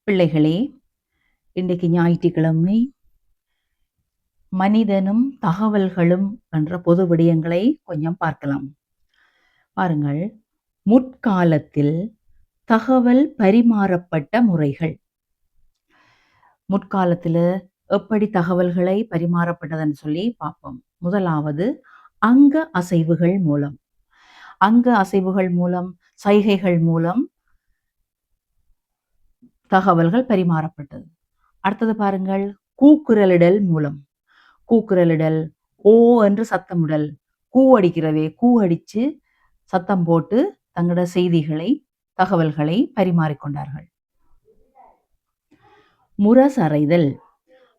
பிள்ளைகளே, இன்றைக்கு ஞாயிற்றுக்கிழமை மனிதனும் தகவல்களும் என்ற பொது விடயங்களை கொஞ்சம் பார்க்கலாம். பாருங்கள், முற்காலத்தில் தகவல் பரிமாறப்பட்ட முறைகள். முற்காலத்தில் எப்படி தகவல்களை பரிமாறப்பட்டதுன்னு சொல்லி பார்ப்போம். முதலாவது அங்க அசைவுகள் மூலம். அங்க அசைவுகள் மூலம், சைகைகள் மூலம் தகவல்கள் பரிமாறப்பட்டது. அடுத்தது பாருங்கள், கூக்குரலிடல் மூலம். கூக்குரலிடல், ஓ என்று சத்தமிடல், கூ அடிக்கிறவே, கூ அடிச்சு சத்தம் போட்டு தங்களோட செய்திகளை தகவல்களை பரிமாறிக்கொண்டார்கள். முரசறைதல்,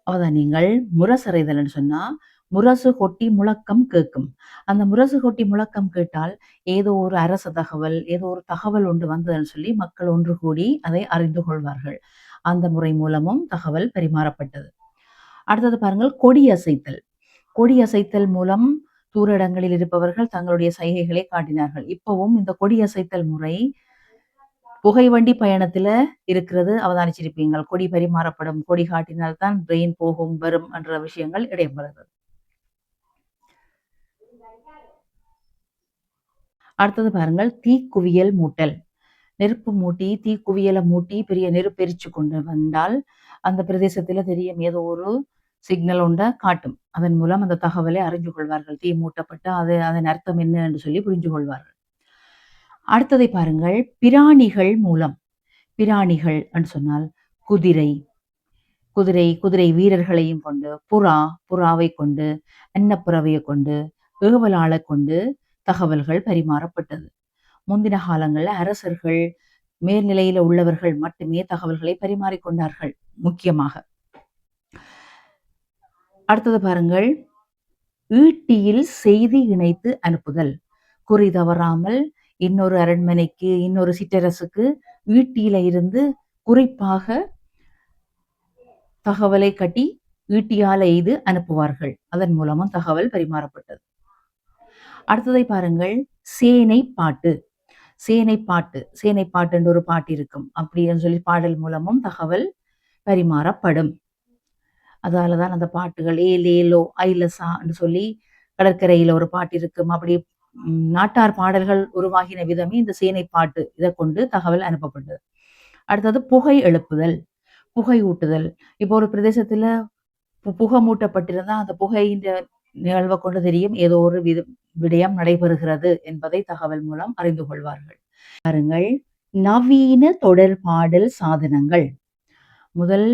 அவதான் நீங்கள் முரசறைதல் சொன்னா முரசு கொட்டி முழக்கம் கேட்கும். அந்த முரசு கொட்டி முழக்கம் கேட்டால் ஏதோ ஒரு அரச தகவல், ஏதோ ஒரு தகவல் ஒன்று வந்ததுன்னு சொல்லி மக்கள் ஒன்று கூடி அதை அறிந்து கொள்வார்கள். அந்த முறை மூலமும் தகவல் பரிமாறப்பட்டது. அடுத்தது பாருங்கள், கொடி அசைத்தல். கொடி அசைத்தல் மூலம் தூர இடங்களில் இருப்பவர்கள் தங்களுடைய சைகைகளை காட்டினார்கள். இப்பவும் இந்த கொடி அசைத்தல் முறை புகைவண்டி பயணத்துல இருக்கிறது, அவதானிச்சிருப்பீங்கள். கொடி பரிமாறப்படும், கொடி காட்டினால்தான் ட்ரெயின் போகும் வரும் என்ற விஷயங்கள் இடம்பெறுகிறது. அடுத்தது பாருங்கள், தீக்குவியல் மூட்டல். நெருப்பு மூட்டி தீக்குவியலை மூட்டி பெரிய நெருப்பு எரிச்சு கொண்டு வந்தால் அந்த பிரதேசத்துல தெரியும் ஏதோ ஒரு சிக்னல் ஒன்றை காட்டும். அதன் மூலம் அந்த தகவலை அறிஞ்சு கொள்வார்கள். தீ மூட்டப்பட்டு அதன் அர்த்தம் என்ன என்று சொல்லி புரிஞ்சு கொள்வார்கள். அடுத்ததை பாருங்கள், பிராணிகள் மூலம். பிராணிகள் என்று சொன்னால் குதிரை, குதிரை குதிரை வீரர்களையும் கொண்டு, புறாவை கொண்டு, அன்னப்புறவையை கொண்டு, ஏவலாளை கொண்டு தகவல்கள் பரிமாறப்பட்டது. முந்தின காலங்களில் அரசர்கள், மேல்நிலையில உள்ளவர்கள் மட்டுமே தகவல்களை பரிமாறிக்கொண்டார்கள் முக்கியமாக. அடுத்தது பாருங்கள், ஈட்டியில் செய்தி இணைத்து அனுப்புதல். குறி தவறாமல் இன்னொரு அரண்மனைக்கு, இன்னொரு சிற்றரசுக்கு ஈட்டியில இருந்து குறிப்பாக தகவலை கட்டி ஈட்டியால் எய்து அனுப்புவார்கள். அதன் மூலமும் தகவல் பரிமாறப்பட்டது. அடுத்ததை பாருங்கள், சேனை பாட்டு. சேனை பாட்டு, சேனை பாட்டு என்று ஒரு பாட்டு இருக்கும். அப்படின்னு சொல்லி பாடல் மூலமும் தகவல் பரிமாறப்படும். அதாலதான் அந்த பாட்டுகள் ஏலேலோ ஐலசா என்று சொல்லி கடற்கரையில ஒரு பாட்டு இருக்கும். அப்படி நாட்டார் பாடல்கள் உருவாகின விதமே இந்த சேனை பாட்டு. இதை கொண்டு தகவல் அனுப்பப்பட்டது. அடுத்தது புகை எழுப்புதல், புகை ஊட்டுதல். இப்போ ஒரு பிரதேசத்துல புகை மூட்டப்பட்டிருந்தா அந்த புகையின் நிகழ்வை கொண்டு தெரியும் ஏதோ ஒரு விடயம் நடைபெறுகிறது என்பதை தகவல் மூலம் அறிந்து கொள்வார்கள். பாருங்கள், நவீன தொடர்பாடல் சாதனங்கள். முதல்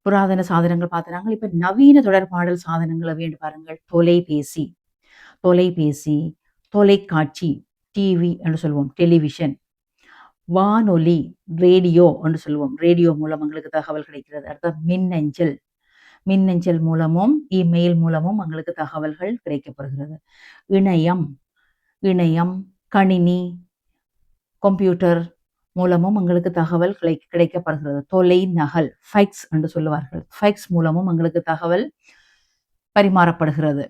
புராதன சாதனங்கள் பார்த்தாங்க. இப்ப நவீன தொடர்பாடல் சாதனங்களை வேண்டு பாருங்கள். தொலைபேசி, தொலைபேசி, தொலைக்காட்சி, டிவி என்று சொல்லுவோம், டெலிவிஷன். வானொலி, ரேடியோ என்று சொல்லுவோம், ரேடியோ மூலம் எங்களுக்கு தகவல் கிடைக்கிறது. அடுத்த மின்னஞ்சல், மின்னஞ்சல் மூலமும் இமெயில் மூலமும் எங்களுக்கு தகவல்கள் கிடைக்கப்படுகிறது. இணையம், இணையம், கணினி, கம்ப்யூட்டர் மூலமும் எங்களுக்கு தகவல் கிடைக்கப்படுகிறது. தொலை நகல், ஃபைக்ஸ் என்று சொல்லுவார்கள், ஃபைக்ஸ் மூலமும் எங்களுக்கு தகவல் பரிமாறப்படுகிறது.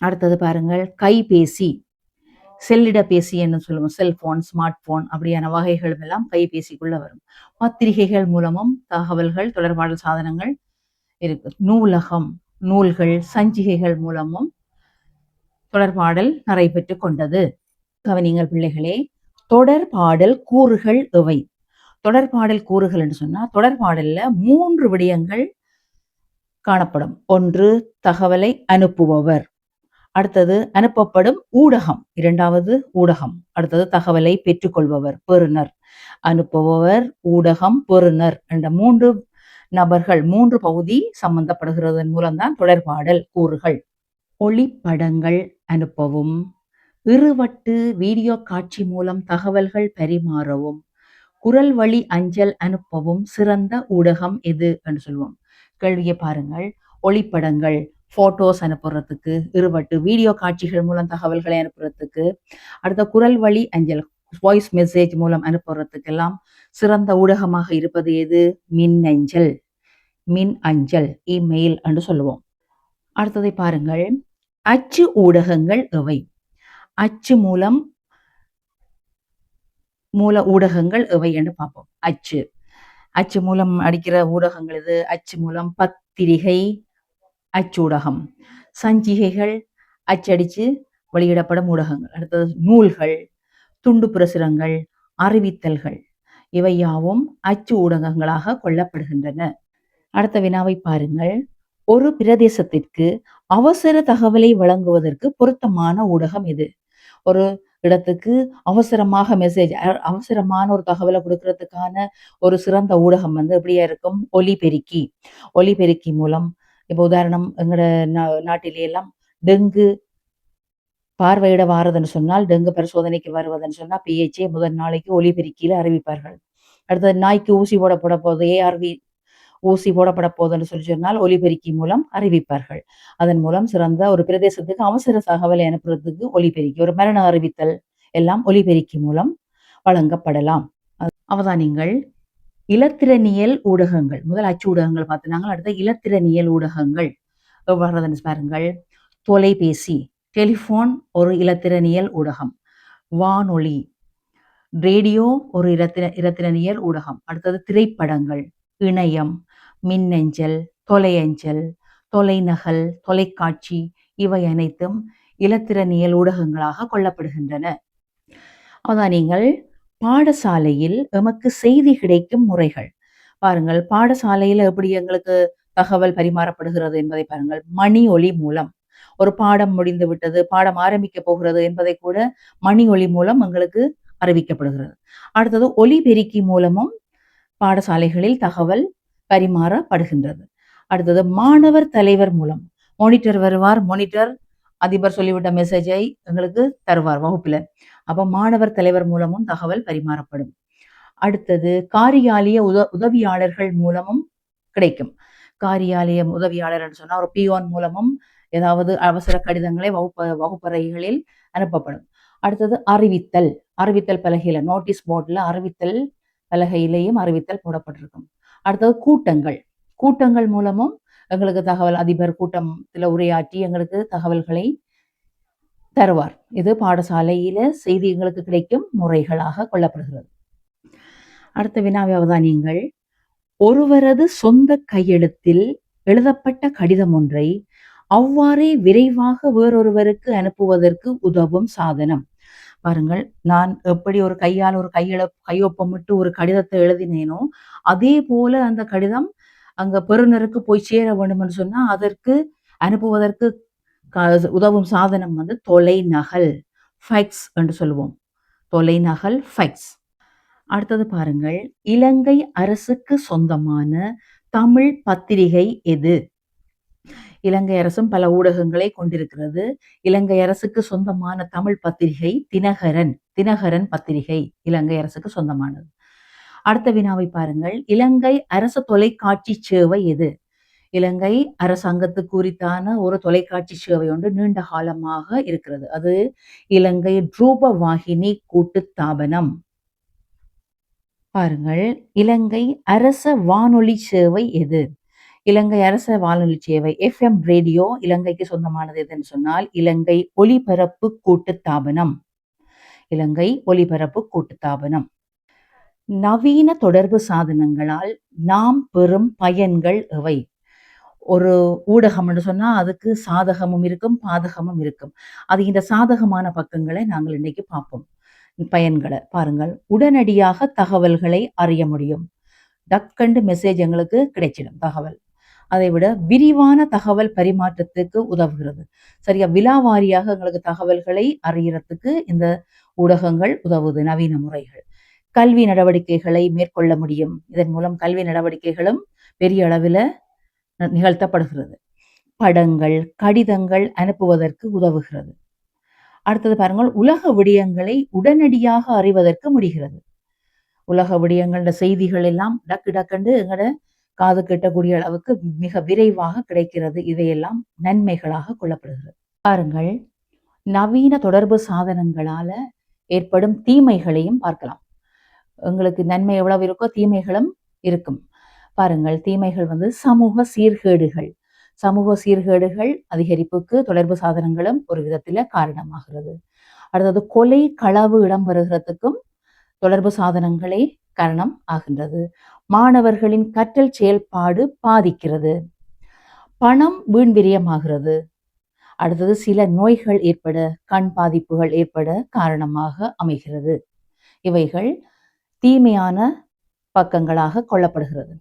அடுத்தது பாருங்கள், கைபேசி, செல்லிடப்பேசி என்று சொல்லுவோம், செல்போன், ஸ்மார்ட் போன் அப்படியான வகைகளும் எல்லாம் கைபேசிக்குள்ள வரும். பத்திரிகைகள் மூலமும் தகவல்கள் தொடர்பாடல் சாதனங்கள் இருக்கு. நூலகம், நூல்கள், சஞ்சிகைகள் மூலமும் தொடர்பாடல் நடைபெற்று கொண்டது. கவனிங்கள் பிள்ளைகளே, தொடர்பாடல் கூறுகள் எவை? தொடர்பாடல் கூறுகள் என்று சொன்னா தொடர்பாடல்ல 3 விடயங்கள் காணப்படும். ஒன்று, தகவலை அனுப்புபவர். அடுத்தது, அனுப்பப்படும் ஊடகம். இரண்டாவது, ஊடகம். அடுத்தது, தகவலை பெற்றுக்கொள்பவர், பெறுநர். அனுப்புபவர், ஊடகம், பெறுநர் என்ற 3 நபர்கள், 3 பகுதி சம்பந்தப்படுகிறதன் மூலம்தான் தொடர்பாடல் கூறுகள். ஒளிப்படங்கள் அனுப்பவும், இருவட்டு வீடியோ காட்சி மூலம் தகவல்கள் பரிமாறவும், குரல் வழி அஞ்சல் அனுப்பவும் சிறந்த ஊடகம் எது என்று சொல்லுவோம். கேள்வியை பாருங்கள். ஒளிப்படங்கள், போட்டோஸ் அனுப்புறதுக்கு, இருவட்டு வீடியோ காட்சிகள் மூலம் தகவல்களை அனுப்புறதுக்கு, அடுத்த குரல் வழி அஞ்சல், வாய்ஸ் மெசேஜ் மூலம் அனுப்புறதுக்கெல்லாம் சிறந்த ஊடகமாக இருப்பது எது? மின்னஞ்சல், மின் அஞ்சல், இமெயில் என்று சொல்லுவோம். அடுத்ததை பாருங்கள், அச்சு ஊடகங்கள் எவை? அச்சு மூல ஊடகங்கள் எவை என்று பார்ப்போம். அச்சு, அச்சு மூலம் அடிக்கிற ஊடகங்கள் இது. அச்சு மூலம் பத்திரிகை, அச்சூடகம். சஞ்சிகைகள், அச்சடிச்சு வெளியிடப்படும் ஊடகங்கள். அடுத்தது நூல்கள், துண்டு பிரசுரங்கள், அறிவித்தல்கள், இவை யாவும் அச்சு ஊடகங்களாக கொள்ளப்படுகின்றன. அடுத்த வினாவை பாருங்கள். ஒரு பிரதேசத்திற்கு அவசர தகவலை வழங்குவதற்கு பொருத்தமான ஊடகம் எது? ஒரு இடத்துக்கு அவசரமாக மெசேஜ், அவசரமான ஒரு தகவலை கொடுக்கறதுக்கான ஒரு சிறந்த ஊடகம் எப்படியா இருக்கும்? ஒலிபெருக்கி. ஒலிபெருக்கி மூலம் இப்போ உதாரணம் எங்கட நாட்டிலே எல்லாம் டெங்கு பார்வையிட வாரதுன்னு சொன்னால், டெங்கு பரிசோதனைக்கு வருவதுன்னு சொன்னா PHA முதல் நாளைக்கு ஒலிபெருக்கியில அறிவிப்பார்கள். அடுத்தது நாய்க்கு ஊசி போடப்பட போகுது, ARV ஊசி போடப்பட போகுதுன்னு சொன்னால் ஒலிபெருக்கி மூலம் அறிவிப்பார்கள். அதன் மூலம் சிறந்த ஒரு பிரதேசத்துக்கு அவசர தகவலை அனுப்புறதுக்கு ஒலிபெருக்கி, ஒரு மரண அறிவித்தல் எல்லாம் ஒலிபெருக்கி மூலம் வழங்கப்படலாம். அவதானிங்கள். இலத்திரனியல் ஊடகங்கள், முதல் அச்சு ஊடகங்கள் பார்த்துனாங்க. அடுத்த இலத்திரனியல் ஊடகங்கள் எவ்வாறு பாருங்கள். தொலைபேசி, டெலிஃபோன் ஒரு இலத்திரனியல் ஊடகம். வானொலி, ரேடியோ ஒரு இலத்திரனியல் ஊடகம். அடுத்தது திரைப்படங்கள், இணையம், மின்னஞ்சல், தொலையஞ்சல், தொலைநகல், தொலைக்காட்சி, இவை அனைத்தும் இலத்திரனியல் ஊடகங்களாக கொள்ளப்படுகின்றன. அதான் நீங்கள் பாடசாலையில் எமக்கு செய்தி கிடைக்கும் முறைகள் பாருங்கள். பாடசாலையில் எப்படி எங்களுக்கு தகவல் பரிமாறப்படுகிறது என்பதை பாருங்கள். மணி ஒலி மூலம், ஒரு பாடம் முடிந்து விட்டது, பாடம் ஆரம்பிக்க போகிறது என்பதை கூட மணி ஒலி மூலம் எங்களுக்கு அறிவிக்கப்படுகிறது. அடுத்தது ஒலிபெருக்கி மூலமும் பாடசாலைகளில் தகவல் பரிமாறப்படுகின்றது. அடுத்தது மாணவர் தலைவர் மூலம், மானிட்டர் வருவார், மானிட்டர் அதிபர் சொல்லிவிட்ட மெசேஜை எங்களுக்கு தருவார் வகுப்புல. அப்ப மாணவர் தலைவர் மூலமும் தகவல் பரிமாறப்படும். அடுத்தது காரியாலய உதவியாளர்கள் மூலமும் கிடைக்கும். காரியாலய உதவியாளர் சொன்னா ஒரு பியோன் மூலமும் ஏதாவது அவசர கடிதங்களை வகுப்பறைகளில் அனுப்பப்படும். அடுத்தது அறிவித்தல், அறிவித்தல் பலகையில, நோட்டீஸ் போர்டில் அறிவித்தல் பலகையிலேயும் அறிவித்தல் போடப்பட்டிருக்கும். அடுத்தது கூட்டங்கள், கூட்டங்கள் மூலமும் எங்களுக்கு தகவல், அதிபர் கூட்டத்தில் உரையாற்றி எங்களுக்கு தகவல்களை தருவார். இது பாடசாலையில செய்தி எங்களுக்கு கிடைக்கும் முறைகளாக கொள்ளப்படுகிறது. அடுத்த வினாவை நீங்கள் ஒருவரது சொந்த கையெழுத்தில் எழுதப்பட்ட கடிதம் ஒன்றை அவ்வாறே விரைவாக வேறொருவருக்கு அனுப்புவதற்கு உதவும் சாதனம். பாருங்கள், நான் எப்படி ஒரு கையால் ஒரு கையொப்பமிட்டு ஒரு கடிதத்தை எழுதினேனோ அதே போல அந்த கடிதம் அங்க பெறுநருக்கு போய் சேர வேண்டும் சொன்னா அதற்கு அனுப்புவதற்கு உதவும் சாதனம் தொலைநகல், ஃபேக்ஸ் என்று சொல்லுவோம். தொலைநகல், ஃபேக்ஸ். அடுத்தது பாருங்கள், இலங்கை அரசுக்கு சொந்தமான தமிழ் பத்திரிகை எது? இலங்கை அரசும் பல ஊடகங்களை கொண்டிருக்கிறது. இலங்கை அரசுக்கு சொந்தமான தமிழ் பத்திரிகை தினகரன். தினகரன் பத்திரிகை இலங்கை அரசுக்கு சொந்தமானது. அடுத்த வினாவை பாருங்கள், இலங்கை அரசு தொலைக்காட்சி சேவை எது? இலங்கை அரசாங்கத்துக்கு குறித்தான ஒரு தொலைக்காட்சி சேவை ஒன்று நீண்ட காலமாக இருக்கிறது. அது இலங்கை ரூபவாகினி கூட்டுத்தாபனம். பாருங்கள், இலங்கை அரச வானொலி சேவை எது? இலங்கை அரச வானொலி சேவை FM ரேடியோ இலங்கைக்கு சொந்தமானது எதுன்னு சொன்னால் இலங்கை ஒலிபரப்பு கூட்டுத்தாபனம். இலங்கை ஒலிபரப்பு கூட்டுத்தாபனம். நவீன தொடர்பு சாதனங்களால் நாம் பெறும் பயன்கள் எவை? ஒரு ஊடகம் என்று சொன்னா அதுக்கு சாதகமும் இருக்கும், பாதகமும் இருக்கும். அது இந்த சாதகமான பக்கங்களை நாங்கள் இன்னைக்கு பார்ப்போம். பயன்களை பாருங்கள். உடனடியாக தகவல்களை அறிய முடியும். டக்கண்டு மெசேஜ் எங்களுக்கு கிடைச்சிடும் தகவல். அதை விட விரிவான தகவல் பரிமாற்றத்துக்கு உதவுகிறது. சரியா, விலாவாரியாக எங்களுக்கு தகவல்களை அறியறதுக்கு இந்த ஊடகங்கள் உதவுது. நவீன முறைகள். கல்வி நடவடிக்கைகளை மேற்கொள்ள முடியும். இதன் மூலம் கல்வி நடவடிக்கைகளும் பெரிய அளவில் நிகழ்த்தப்படுகிறது. படங்கள், கடிதங்கள் அனுப்புவதற்கு உதவுகிறது. அடுத்தது பாருங்கள், உலக விடயங்களை உடனடியாக அறிவதற்கு முடிகிறது. உலக விடயங்கள செய்திகள் எல்லாம் டக்கு டக்குண்டு எங்கட காது கெட்டக்கூடிய அளவுக்கு மிக விரைவாக கிடைக்கிறது. இவையெல்லாம் நன்மைகளாக கொள்ளப்படுகிறது. பாருங்கள், நவீன தொடர்பு சாதனங்களால ஏற்படும் தீமைகளையும் பார்க்கலாம். உங்களுக்கு நன்மை எவ்வளவு இருக்கோ தீமைகளும் இருக்கும். பாருங்கள், தீமைகள் சமூக சீர்கேடுகள். சமூக சீர்கேடுகள் அதிகரிப்புக்கு தொடர்பு சாதனங்களும் ஒரு விதத்துல காரணமாகிறது. அடுத்தது கொலை, களவு இடம்பெறுகிறதுக்கும் தொடர்பு சாதனங்களே காரணம் ஆகின்றது. மாணவர்களின் கற்றல் செயல்பாடு பாதிக்கிறது. பணம் வீண் விரயமாகிறது. அடுத்தது சில நோய்கள் ஏற்பட, கண் பாதிப்புகள் ஏற்பட காரணமாக அமைகிறது. இவைகள் தீமையான பக்கங்களாக கொள்ளப்படுகிறது.